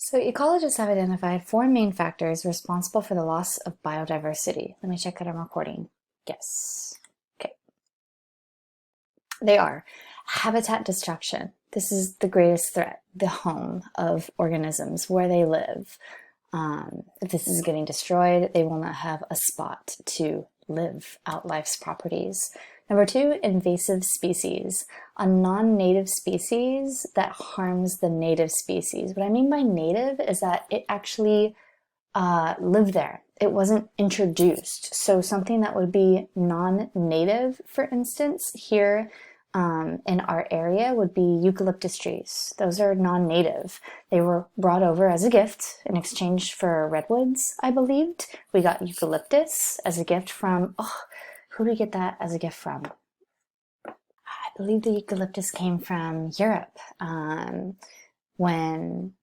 So ecologists have identified four main factors responsible for the loss of biodiversity. Let me check that I'm recording. Yes. Okay. They are habitat destruction. This is the greatest threat, the home of organisms, where they live. If this is getting destroyed, they will not have a spot to live out life's properties. Number two, invasive species. A non-native species that harms the native species. What I mean by native is that it actually lived there. It wasn't introduced. So something that would be non-native, for instance, here in our area would be eucalyptus trees. Those are non-native. They were brought over as a gift in exchange for redwoods, I believed. We got eucalyptus as a gift from, who did we get that as a gift from? I believe the eucalyptus came from Europe when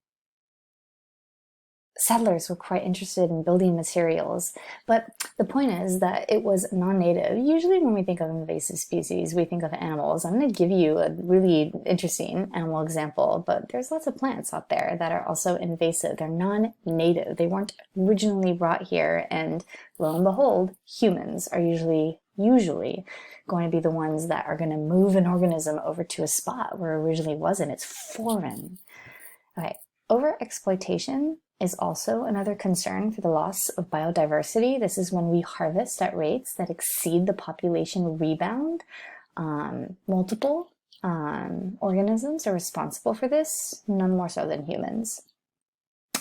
settlers were quite interested in building materials. But the point is that it was non-native. Usually when we think of invasive species, we think of animals. I'm going to give you a really interesting animal example, but there's lots of plants out there that are also invasive. They're non-native. They weren't originally brought here, and lo and behold, humans are usually going to be the ones that are going to move an organism over to a spot where it originally wasn't. It's foreign. Okay, overexploitation is also another concern for the loss of biodiversity. This is when we harvest at rates that exceed the population rebound. Multiple organisms are responsible for this, none more so than humans.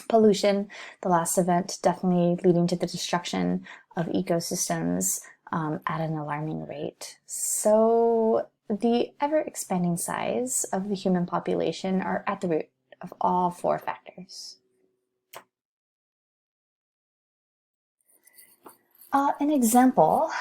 Pollution, the last event, definitely leading to the destruction of ecosystems at an alarming rate. So the ever-expanding size of the human population are at the root of all four factors. An example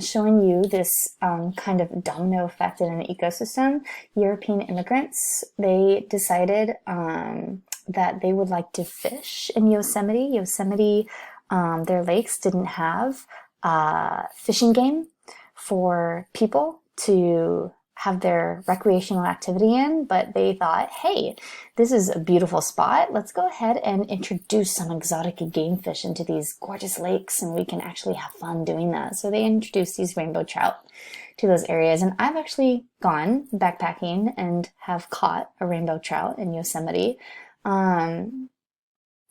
showing you this kind of domino effect in an ecosystem. European immigrants, they decided that they would like to fish in Yosemite. Yosemite, their lakes didn't have fishing game for people to have their recreational activity in, but they thought, hey, this is a beautiful spot. Let's go ahead and introduce some exotic game fish into these gorgeous lakes, and we can actually have fun doing that. So they introduced these rainbow trout to those areas, and I've actually gone backpacking and have caught a rainbow trout in Yosemite.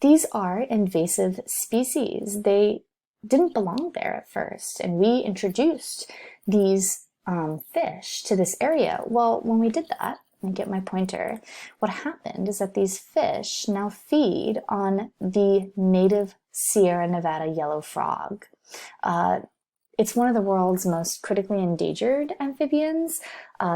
These are invasive species. They didn't belong there at first, and we introduced these fish to this area. Well, when we did that, let me get my pointer, what happened is that these fish now feed on the native Sierra Nevada yellow frog. It's one of the world's most critically endangered amphibians.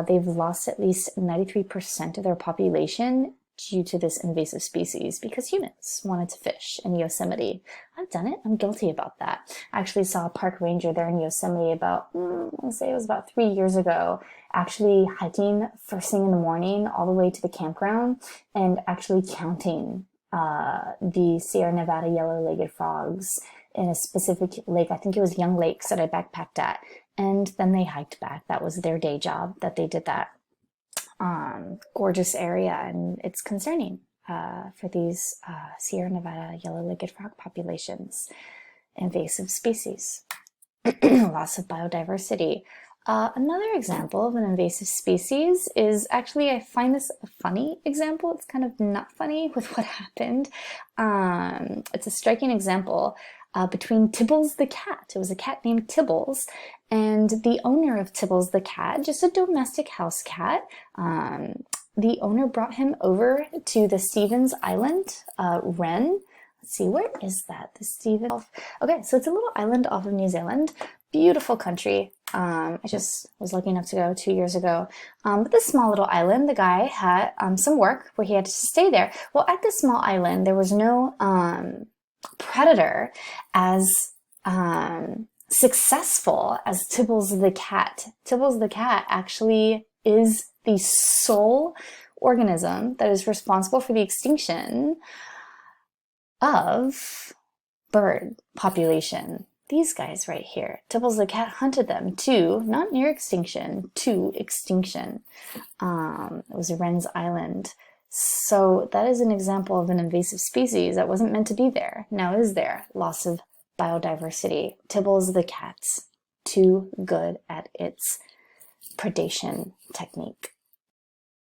They've lost at least 93% of their population due to this invasive species because humans wanted to fish in Yosemite. I've done it. I'm guilty about that. I actually saw a park ranger there in Yosemite about, I'll say it was about 3 years ago, actually hiking first thing in the morning all the way to the campground and actually counting the Sierra Nevada yellow-legged frogs in a specific lake. I think it was Young Lakes that I backpacked at. And then they hiked back. That was their day job that they did that. Gorgeous area, and it's concerning for these Sierra Nevada yellow-legged frog populations. Invasive species. Loss of biodiversity. Another example of an invasive species is actually, I find this a funny example. It's kind of not funny with what happened. It's a striking example between Tibbles the cat. It was a cat named Tibbles, and the owner of Tibbles the cat, just a domestic house cat, the owner brought him over to the Stevens Island, Wren. Let's see, where is that? The Stevens. Okay, so it's a little island off of New Zealand. Beautiful country. I just was lucky enough to go 2 years ago. But this small little island, the guy had some work where he had to stay there. Well, at this small island, there was no predator as successful as Tibbles the cat. Tibbles the cat actually is the sole organism that is responsible for the extinction of bird population. These guys right here. Tibbles the cat hunted them to, not near extinction, to extinction. It was Wren's Island. So that is an example of an invasive species that wasn't meant to be there. Now is there? Loss of biodiversity. Tibbles the cat's too good at its predation technique.